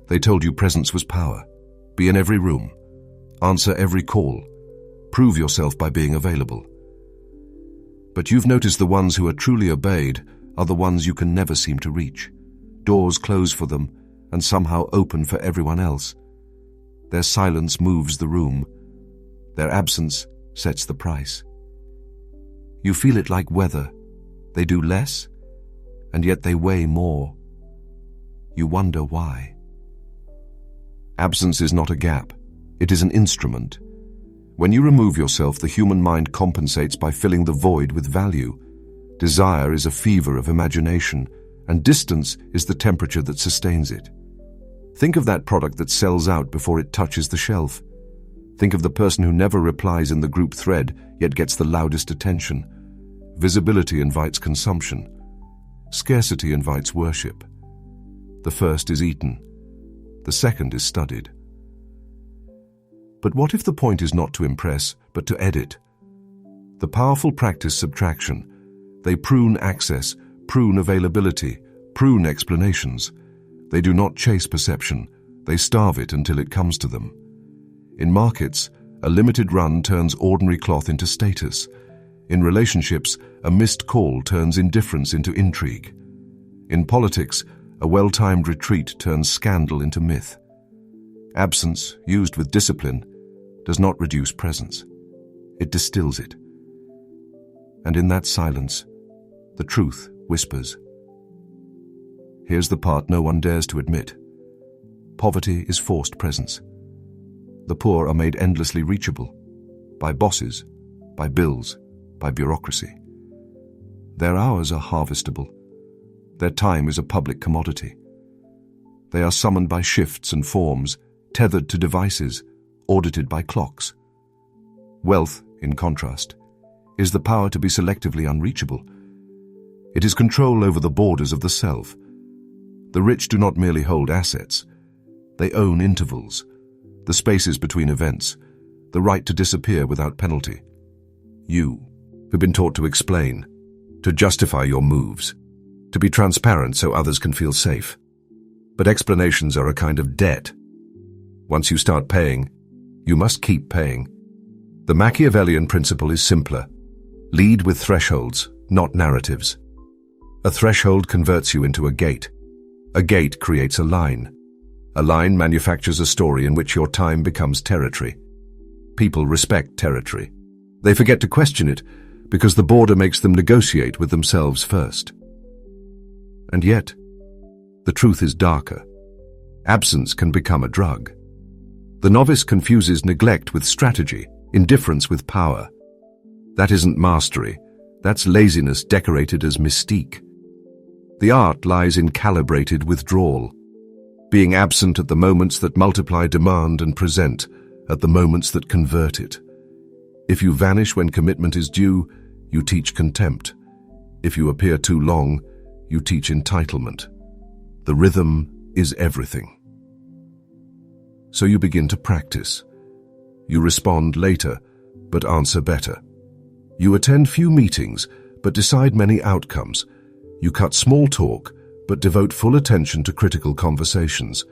They told you presence was power. Be in every room. Answer every call. Prove yourself by being available. But you've noticed the ones who are truly obeyed are the ones you can never seem to reach. Doors close for them and somehow open for everyone else. Their silence moves the room. Their absence sets the price. You feel it like weather. They do less, and yet they weigh more. You wonder why. Absence is not a gap. It is an instrument. When you remove yourself, the human mind compensates by filling the void with value. Desire is a fever of imagination, and distance is the temperature that sustains it. Think of that product that sells out before it touches the shelf. Think of the person who never replies in the group thread, yet gets the loudest attention. Visibility invites consumption. Scarcity invites worship. The first is eaten. The second is studied. But what if the point is not to impress, but to edit? The powerful practice subtraction. They prune access, prune availability, prune explanations. They do not chase perception. They starve it until it comes to them. In markets, a limited run turns ordinary cloth into status. In relationships, a missed call turns indifference into intrigue. In politics, a well-timed retreat turns scandal into myth. Absence, used with discipline, does not reduce presence. It distills it. And in that silence, the truth whispers. Here's the part no one dares to admit. Poverty is forced presence. The poor are made endlessly reachable by bosses, by bills, by bureaucracy. Their hours are harvestable. Their time is a public commodity. They are summoned by shifts and forms, tethered to devices, audited by clocks. Wealth, in contrast, is the power to be selectively unreachable. It is control over the borders of the self. The rich do not merely hold assets. They own intervals, the spaces between events, the right to disappear without penalty. You, who've been taught to explain, to justify your moves, to be transparent so others can feel safe. But explanations are a kind of debt. Once you start paying, you must keep paying. The Machiavellian principle is simpler. Lead with thresholds, not narratives. A threshold converts you into a gate. A gate creates a line. A line manufactures a story in which your time becomes territory. People respect territory. They forget to question it because the border makes them negotiate with themselves first. And yet, the truth is darker. Absence can become a drug. The novice confuses neglect with strategy, indifference with power. That isn't mastery. That's laziness decorated as mystique. The art lies in calibrated withdrawal, being absent at the moments that multiply demand and present at the moments that convert it. If you vanish when commitment is due, you teach contempt. If you appear too long, you teach entitlement. The rhythm is everything. So you begin to practice. You respond later, but answer better. You attend few meetings, but decide many outcomes. You cut small talk, but devote full attention to critical conversations.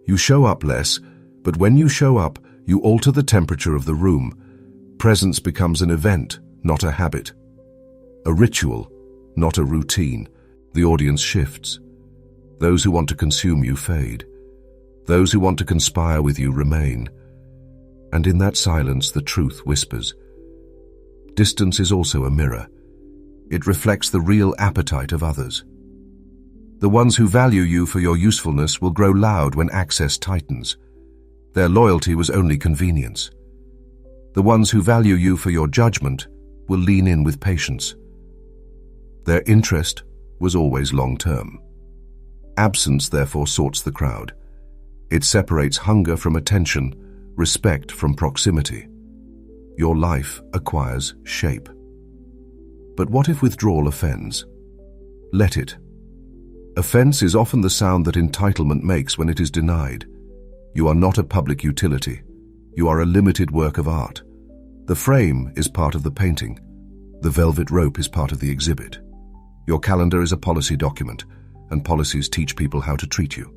You show up less, but when you show up, you alter the temperature of the room. Presence becomes an event, not a habit. A ritual, not a routine. The audience shifts. Those who want to consume you fade. Those who want to conspire with you remain. And in that silence, the truth whispers. Distance is also a mirror. It reflects the real appetite of others. The ones who value you for your usefulness will grow loud when access tightens. Their loyalty was only convenience. The ones who value you for your judgment will lean in with patience. Their interest was always long-term. Absence therefore sorts the crowd. It separates hunger from attention, respect from proximity. Your life acquires shape. But what if withdrawal offends? Let it. Offense is often the sound that entitlement makes when it is denied. You are not a public utility. You are a limited work of art. The frame is part of the painting. The velvet rope is part of the exhibit. Your calendar is a policy document, and policies teach people how to treat you.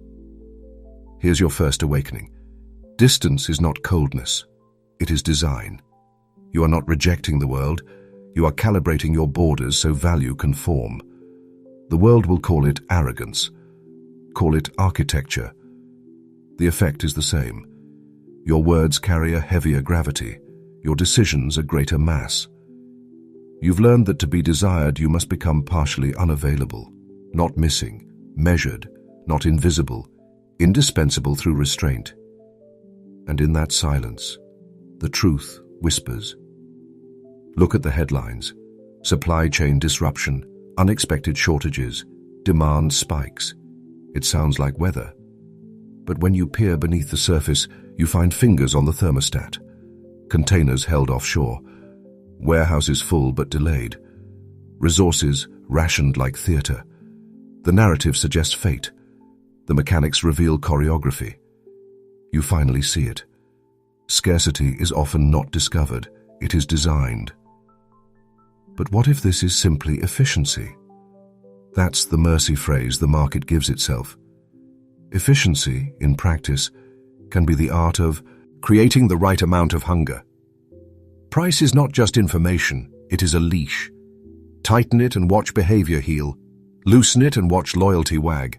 Here's your first awakening. Distance is not coldness, it is design. You are not rejecting the world, you are calibrating your borders so value can form. The world will call it arrogance, call it architecture. The effect is the same. Your words carry a heavier gravity, your decisions a greater mass. You've learned that to be desired you must become partially unavailable, not missing, measured, not invisible, indispensable through restraint. And in that silence, the truth whispers. Look at the headlines. Supply chain disruption, unexpected shortages, demand spikes. It sounds like weather. But when you peer beneath the surface, you find fingers on the thermostat. Containers held offshore. Warehouses full but delayed. Resources rationed like theater. The narrative suggests fate. The mechanics reveal choreography. You finally see it. Scarcity is often not discovered, it is designed. But what if this is simply efficiency? That's the mercy phrase the market gives itself. Efficiency, in practice, can be the art of creating the right amount of hunger. Price is not just information, it is a leash. Tighten it and watch behavior heal. Loosen it and watch loyalty wag.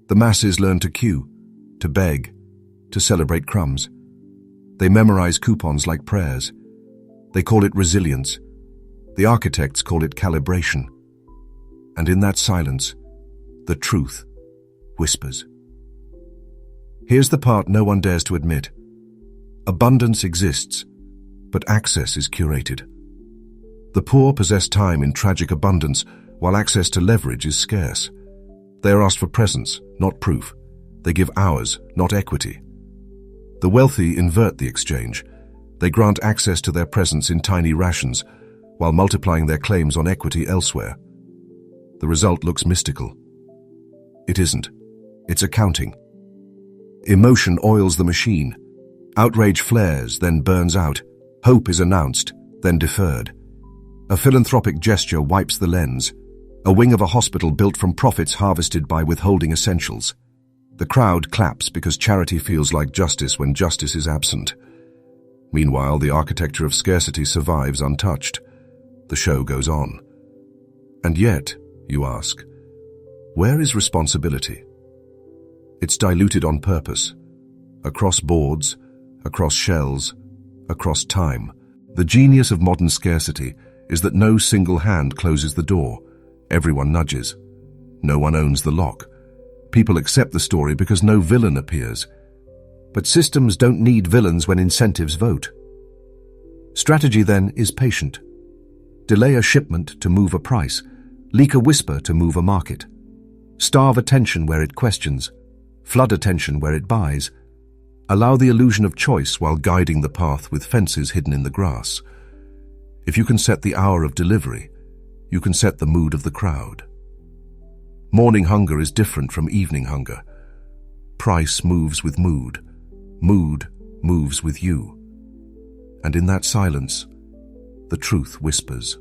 The masses learn to queue, to beg, to celebrate crumbs. They memorize coupons like prayers. They call it resilience. The architects call it calibration. And in that silence, the truth whispers. Here's the part no one dares to admit. Abundance exists, but access is curated. The poor possess time in tragic abundance, while access to leverage is scarce. They are asked for presence, not proof. They give hours, not equity. The wealthy invert the exchange. They grant access to their presence in tiny rations, while multiplying their claims on equity elsewhere. The result looks mystical. It isn't. It's accounting. Emotion oils the machine. Outrage flares, then burns out. Hope is announced, then deferred. A philanthropic gesture wipes the lens. A wing of a hospital built from profits harvested by withholding essentials. The crowd claps because charity feels like justice when justice is absent. Meanwhile, the architecture of scarcity survives untouched. The show goes on. And yet, you ask, where is responsibility? It's diluted on purpose. Across boards, across shells, across time. The genius of modern scarcity is that no single hand closes the door. Everyone nudges. No one owns the lock. People accept the story because no villain appears. But systems don't need villains when incentives vote. Strategy then is patient. Delay a shipment to move a price. Leak a whisper to move a market. Starve attention where it questions. Flood attention where it buys. Allow the illusion of choice while guiding the path with fences hidden in the grass. If you can set the hour of delivery, you can set the mood of the crowd. Morning hunger is different from evening hunger. Price moves with mood. Mood moves with you. And in that silence, the truth whispers.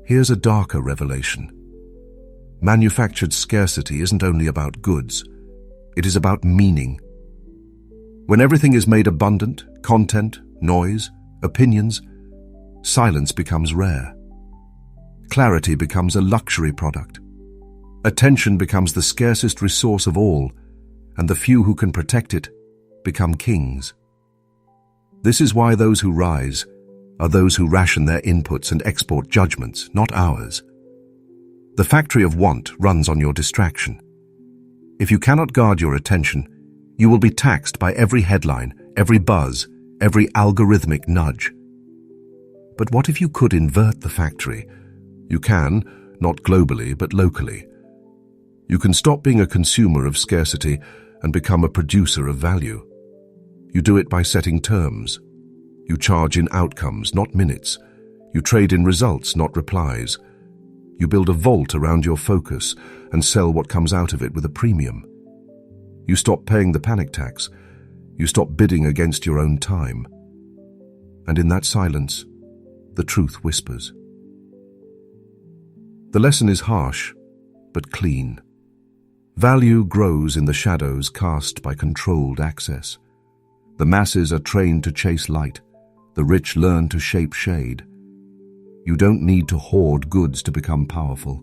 Here's a darker revelation. Manufactured scarcity isn't only about goods. It is about meaning. When everything is made abundant, content, noise, opinions, silence becomes rare. Clarity becomes a luxury product. Attention becomes the scarcest resource of all, and the few who can protect it become kings. This is why those who rise are those who ration their inputs and export judgments, not ours. The factory of want runs on your distraction. If you cannot guard your attention, you will be taxed by every headline, every buzz, every algorithmic nudge. But what if you could invert the factory? You can, not globally, but locally. You can stop being a consumer of scarcity and become a producer of value. You do it by setting terms. You charge in outcomes, not minutes. You trade in results, not replies. You build a vault around your focus and sell what comes out of it with a premium. You stop paying the panic tax. You stop bidding against your own time. And in that silence, the truth whispers. The lesson is harsh, but clean. Value grows in the shadows cast by controlled access. The masses are trained to chase light. The rich learn to shape shade. You don't need to hoard goods to become powerful.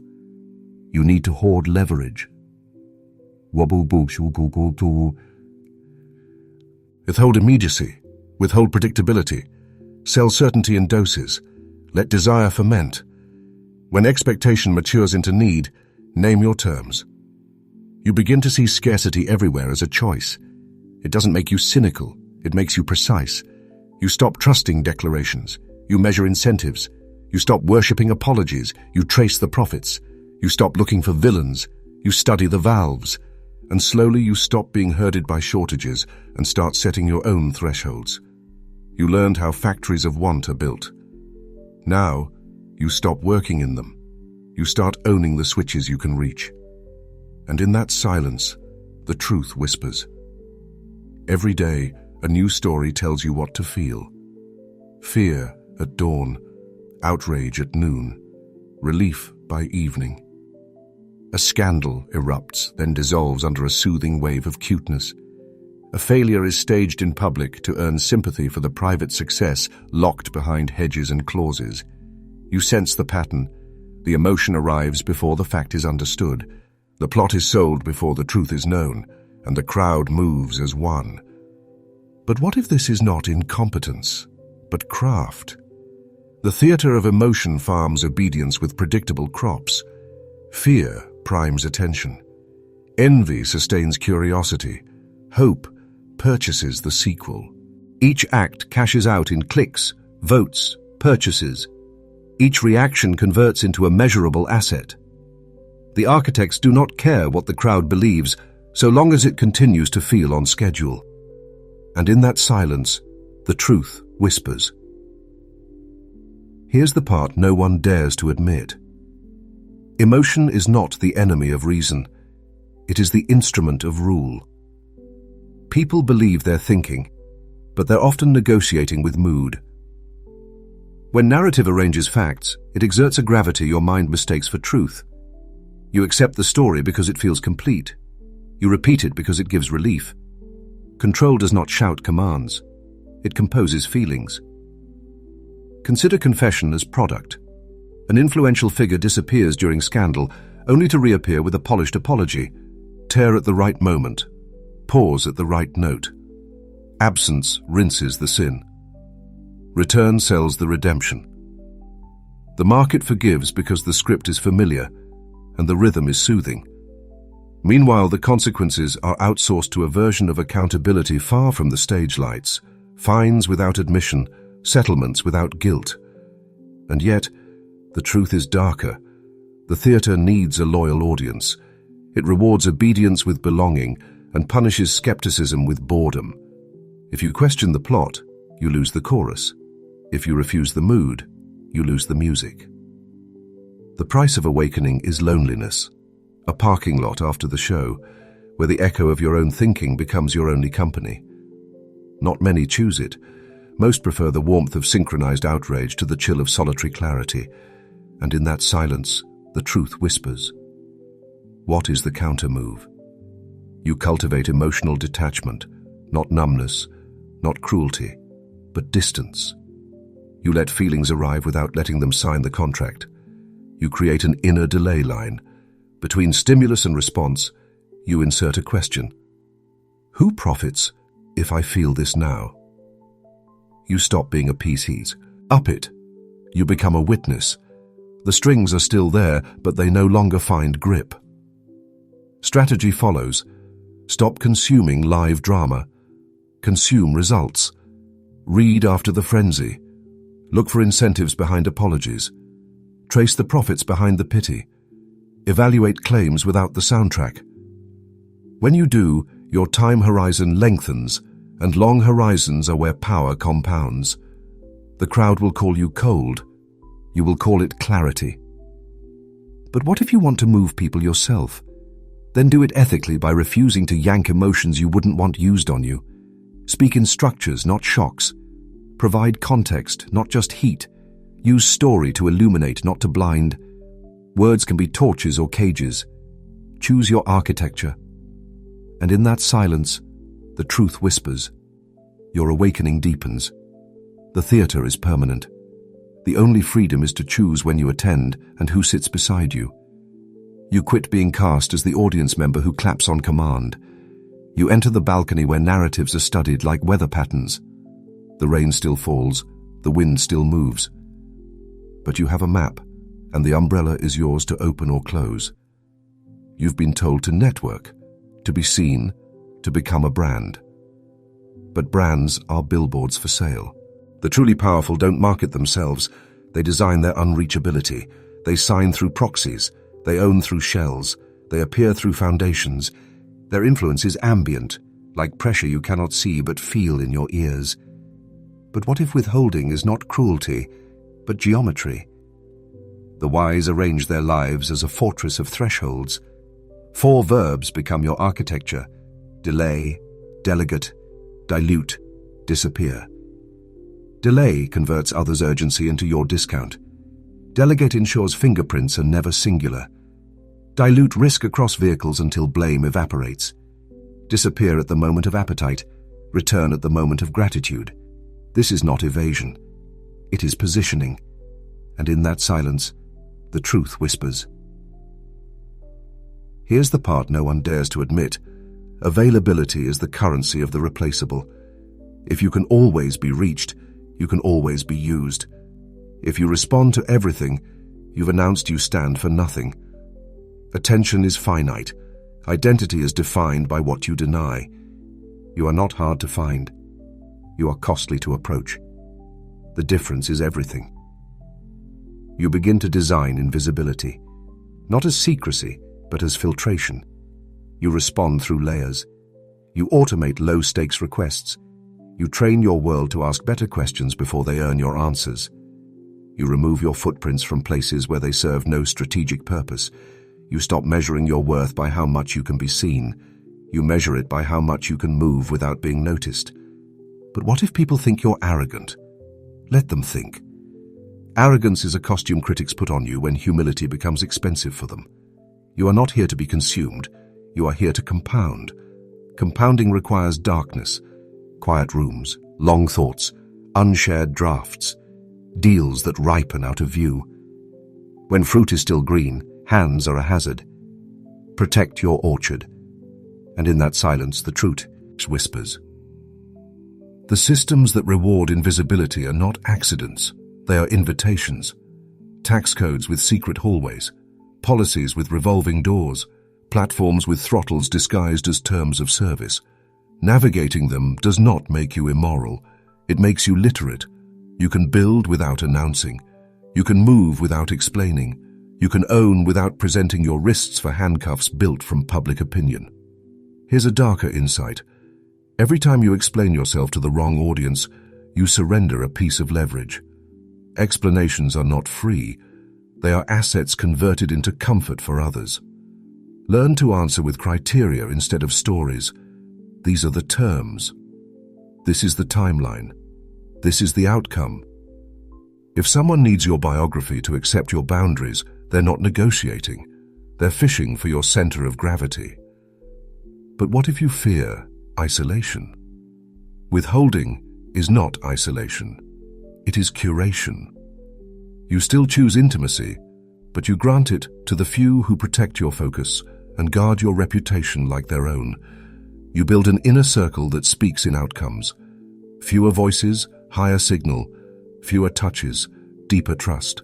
You need to hoard leverage. Withhold immediacy. Withhold predictability. Sell certainty in doses. Let desire ferment. When expectation matures into need, name your terms. You begin to see scarcity everywhere as a choice. It doesn't make you cynical. It makes you precise. You stop trusting declarations. You measure incentives. You stop worshipping apologies. You trace the profits. You stop looking for villains. You study the valves. And slowly you stop being herded by shortages and start setting your own thresholds. You learned how factories of want are built. Now, you stop working in them. You start owning the switches you can reach. And in that silence, the truth whispers. Every day, a new story tells you what to feel. Fear at dawn, outrage at noon, relief by evening. A scandal erupts, then dissolves under a soothing wave of cuteness. A failure is staged in public to earn sympathy for the private success locked behind hedges and clauses. You sense the pattern. The emotion arrives before the fact is understood. The plot is sold before the truth is known, and the crowd moves as one. But what if this is not incompetence, but craft? The theater of emotion farms obedience with predictable crops. Fear primes attention. Envy sustains curiosity. Hope purchases the sequel. Each act cashes out in clicks, votes, purchases. Each reaction converts into a measurable asset. The architects do not care what the crowd believes, so long as it continues to feel on schedule. And in that silence, the truth whispers. Here's the part no one dares to admit. Emotion is not the enemy of reason. It is the instrument of rule. People believe they're thinking, but they're often negotiating with mood. When narrative arranges facts, it exerts a gravity your mind mistakes for truth. You accept the story because it feels complete. You repeat it because it gives relief. Control does not shout commands. It composes feelings. Consider confession as product. An influential figure disappears during scandal, only to reappear with a polished apology. Tear at the right moment. Pause at the right note. Absence rinses the sin. Return sells the redemption. The market forgives because the script is familiar and the rhythm is soothing. Meanwhile, the consequences are outsourced to a version of accountability far from the stage lights, fines without admission, settlements without guilt. And yet, the truth is darker. The theatre needs a loyal audience. It rewards obedience with belonging and punishes skepticism with boredom. If you question the plot, you lose the chorus. If you refuse the mood, you lose the music. The price of awakening is loneliness, a parking lot after the show, where the echo of your own thinking becomes your only company. Not many choose it. Most prefer the warmth of synchronized outrage to the chill of solitary clarity. And in that silence, the truth whispers. What is the counter-move? You cultivate emotional detachment, not numbness, not cruelty, but distance. You let feelings arrive without letting them sign the contract. You create an inner delay line. Between stimulus and response, you insert a question. Who profits if I feel this now? You stop being a piece. Up it. You become a witness. The strings are still there, but they no longer find grip. Strategy follows. Stop consuming live drama. Consume results. Read after the frenzy. Look for incentives behind apologies. Trace the profits behind the pity. Evaluate claims without the soundtrack. When you do, your time horizon lengthens, and long horizons are where power compounds. The crowd will call you cold. You will call it clarity. But what if you want to move people yourself? Then do it ethically by refusing to yank emotions you wouldn't want used on you. Speak in structures, not shocks. Provide context, not just heat. Use story to illuminate, not to blind. Words can be torches or cages. Choose your architecture. And in that silence, the truth whispers. Your awakening deepens. The theater is permanent. The only freedom is to choose when you attend and who sits beside you. You quit being cast as the audience member who claps on command. You enter the balcony where narratives are studied like weather patterns. The rain still falls, the wind still moves. But you have a map, and the umbrella is yours to open or close. You've been told to network, to be seen, to become a brand. But brands are billboards for sale. The truly powerful don't market themselves. They design their unreachability. They sign through proxies. They own through shells. They appear through foundations. Their influence is ambient, like pressure you cannot see but feel in your ears. But what if withholding is not cruelty, but geometry? The wise arrange their lives as a fortress of thresholds. 4 verbs become your architecture: delay, delegate, dilute, disappear. Delay converts others' urgency into your discount. Delegate ensures fingerprints are never singular. Dilute risk across vehicles until blame evaporates. Disappear at the moment of appetite, return at the moment of gratitude. This is not evasion. It is positioning. And in that silence, the truth whispers. Here's the part no one dares to admit. Availability is the currency of the replaceable. If you can always be reached, you can always be used. If you respond to everything, you've announced you stand for nothing. Attention is finite. Identity is defined by what you deny. You are not hard to find. You are costly to approach. The difference is everything. You begin to design invisibility, not as secrecy, but as filtration. You respond through layers. You automate low-stakes requests. You train your world to ask better questions before they earn your answers. You remove your footprints from places where they serve no strategic purpose. You stop measuring your worth by how much you can be seen. You measure it by how much you can move without being noticed. But what if people think you're arrogant? Let them think. Arrogance is a costume critics put on you when humility becomes expensive for them. You are not here to be consumed. You are here to compound. Compounding requires darkness, quiet rooms, long thoughts, unshared drafts, deals that ripen out of view. When fruit is still green, hands are a hazard. Protect your orchard. And in that silence, the truth whispers. The systems that reward invisibility are not accidents. They are invitations. Tax codes with secret hallways, policies with revolving doors, platforms with throttles disguised as terms of service. Navigating them does not make you immoral. It makes you literate. You can build without announcing. You can move without explaining. You can own without presenting your wrists for handcuffs built from public opinion. Here's a darker insight. Every time you explain yourself to the wrong audience, you surrender a piece of leverage. Explanations are not free. They are assets converted into comfort for others. Learn to answer with criteria instead of stories. These are the terms. This is the timeline. This is the outcome. If someone needs your biography to accept your boundaries, they're not negotiating. They're fishing for your center of gravity. But what if you fear isolation? Withholding is not isolation. It is curation. You still choose intimacy, but you grant it to the few who protect your focus and guard your reputation like their own. You build an inner circle that speaks in outcomes. Fewer voices, higher signal. Fewer touches, deeper trust.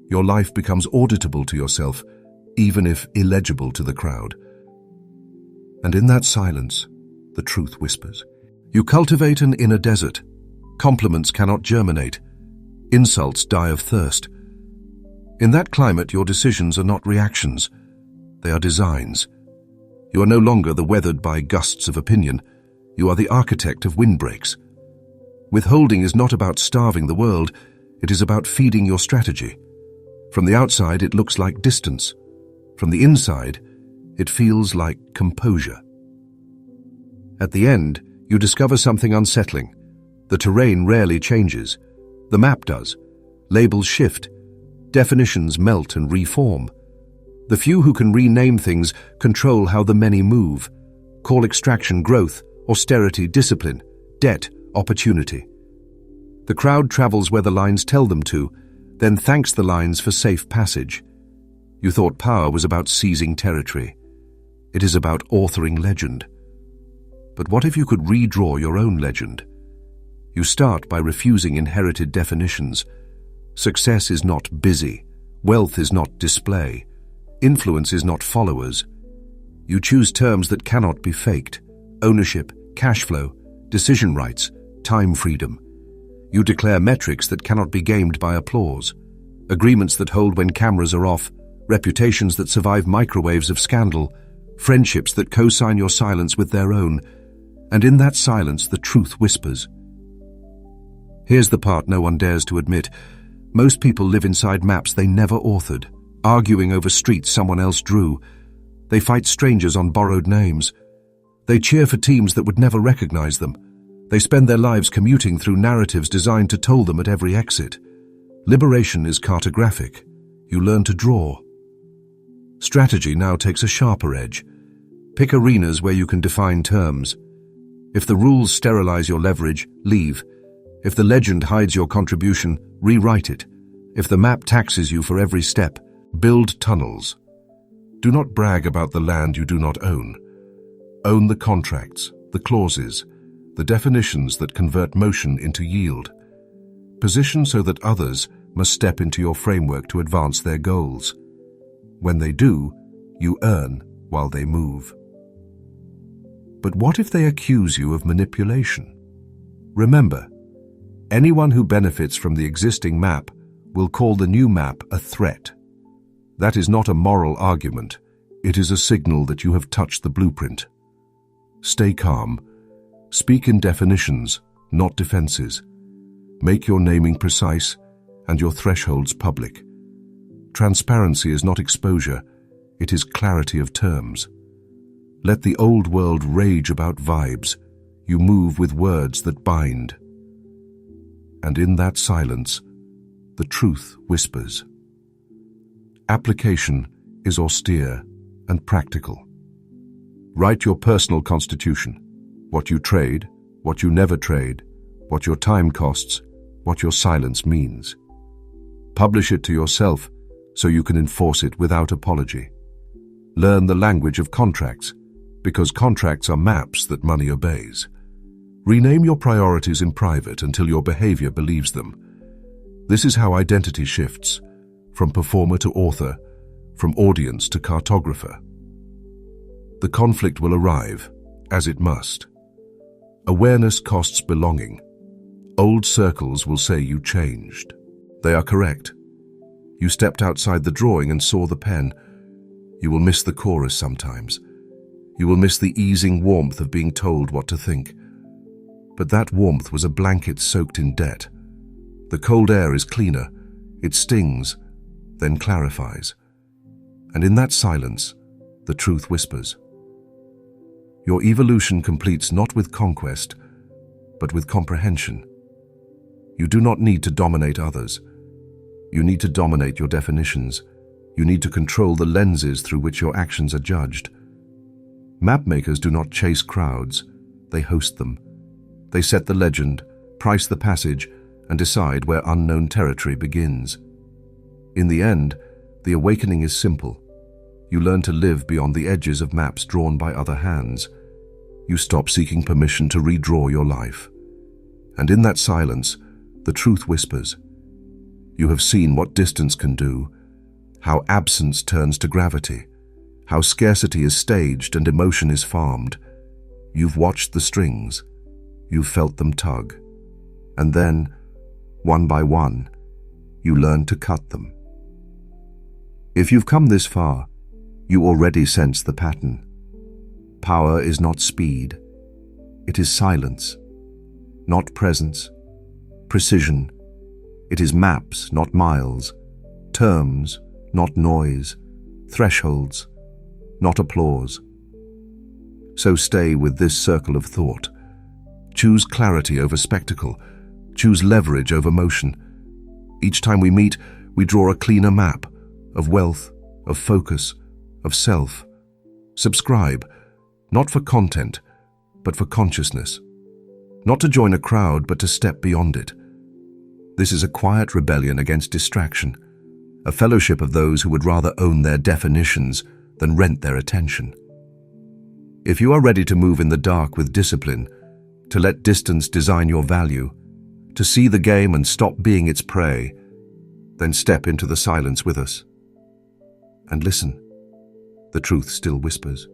Your life becomes auditable to yourself, even if illegible to the crowd. And in that silence, the truth whispers. You cultivate an inner desert. Compliments cannot germinate. Insults die of thirst. In that climate, your decisions are not reactions. They are designs. You are no longer the weathered by gusts of opinion. You are the architect of windbreaks. Withholding is not about starving the world. It is about feeding your strategy. From the outside, it looks like distance. From the inside, it feels like composure. At the end, you discover something unsettling. The terrain rarely changes. The map does. Labels shift. Definitions melt and reform. The few who can rename things control how the many move. Call extraction growth, austerity discipline, debt opportunity. The crowd travels where the lines tell them to, then thanks the lines for safe passage. You thought power was about seizing territory. It is about authoring legend. But what if you could redraw your own legend? You start by refusing inherited definitions. Success is not busy. Wealth is not display. Influence is not followers. You choose terms that cannot be faked. Ownership, cash flow, decision rights, time freedom. You declare metrics that cannot be gamed by applause. Agreements that hold when cameras are off. Reputations that survive microwaves of scandal. Friendships that co-sign your silence with their own. And in that silence, the truth whispers. Here's the part no one dares to admit. Most people live inside maps they never authored, arguing over streets someone else drew. They fight strangers on borrowed names. They cheer for teams that would never recognize them. They spend their lives commuting through narratives designed to toll them at every exit. Liberation is cartographic. You learn to draw. Strategy now takes a sharper edge. Pick arenas where you can define terms. If the rules sterilize your leverage, leave. If the legend hides your contribution, rewrite it. If the map taxes you for every step, build tunnels. Do not brag about the land you do not own. Own the contracts, the clauses, the definitions that convert motion into yield. Position so that others must step into your framework to advance their goals. When they do, you earn while they move. But what if they accuse you of manipulation? Remember, anyone who benefits from the existing map will call the new map a threat. That is not a moral argument. It is a signal that you have touched the blueprint. Stay calm. Speak in definitions, not defenses. Make your naming precise and your thresholds public. Transparency is not exposure. It is clarity of terms. Let the old world rage about vibes. You move with words that bind. And in that silence, the truth whispers. Application is austere and practical. Write your personal constitution, what you trade, what you never trade, what your time costs, what your silence means. Publish it to yourself so you can enforce it without apology. Learn the language of contracts, because contracts are maps that money obeys. Rename your priorities in private until your behavior believes them. This is how identity shifts, from performer to author, from audience to cartographer. The conflict will arrive, as it must. Awareness costs belonging. Old circles will say you changed. They are correct. You stepped outside the drawing and saw the pen. You will miss the chorus sometimes. You will miss the easing warmth of being told what to think. But that warmth was a blanket soaked in debt. The cold air is cleaner. It stings, then clarifies. And in that silence, the truth whispers. Your evolution completes not with conquest, but with comprehension. You do not need to dominate others. You need to dominate your definitions. You need to control the lenses through which your actions are judged. Mapmakers do not chase crowds. They host them. They set the legend, price the passage, and decide where unknown territory begins. In the end, the awakening is simple. You learn to live beyond the edges of maps drawn by other hands. You stop seeking permission to redraw your life. And in that silence, the truth whispers. You have seen what distance can do, how absence turns to gravity, how scarcity is staged and emotion is farmed. You've watched the strings. You've felt them tug. And then, one by one, you learn to cut them. If you've come this far, you already sense the pattern. Power is not speed. It is silence, not presence. Precision. It is maps, not miles. Terms, not noise. Thresholds, not applause. So stay with this circle of thought. Choose clarity over spectacle. Choose leverage over motion. Each time we meet, we draw a cleaner map of wealth, of focus, of self. Subscribe, not for content, but for consciousness. Not to join a crowd, but to step beyond it. This is a quiet rebellion against distraction, a fellowship of those who would rather own their definitions than rent their attention. If you are ready to move in the dark with discipline, to let distance design your value, to see the game and stop being its prey, then step into the silence with us. And listen, the truth still whispers.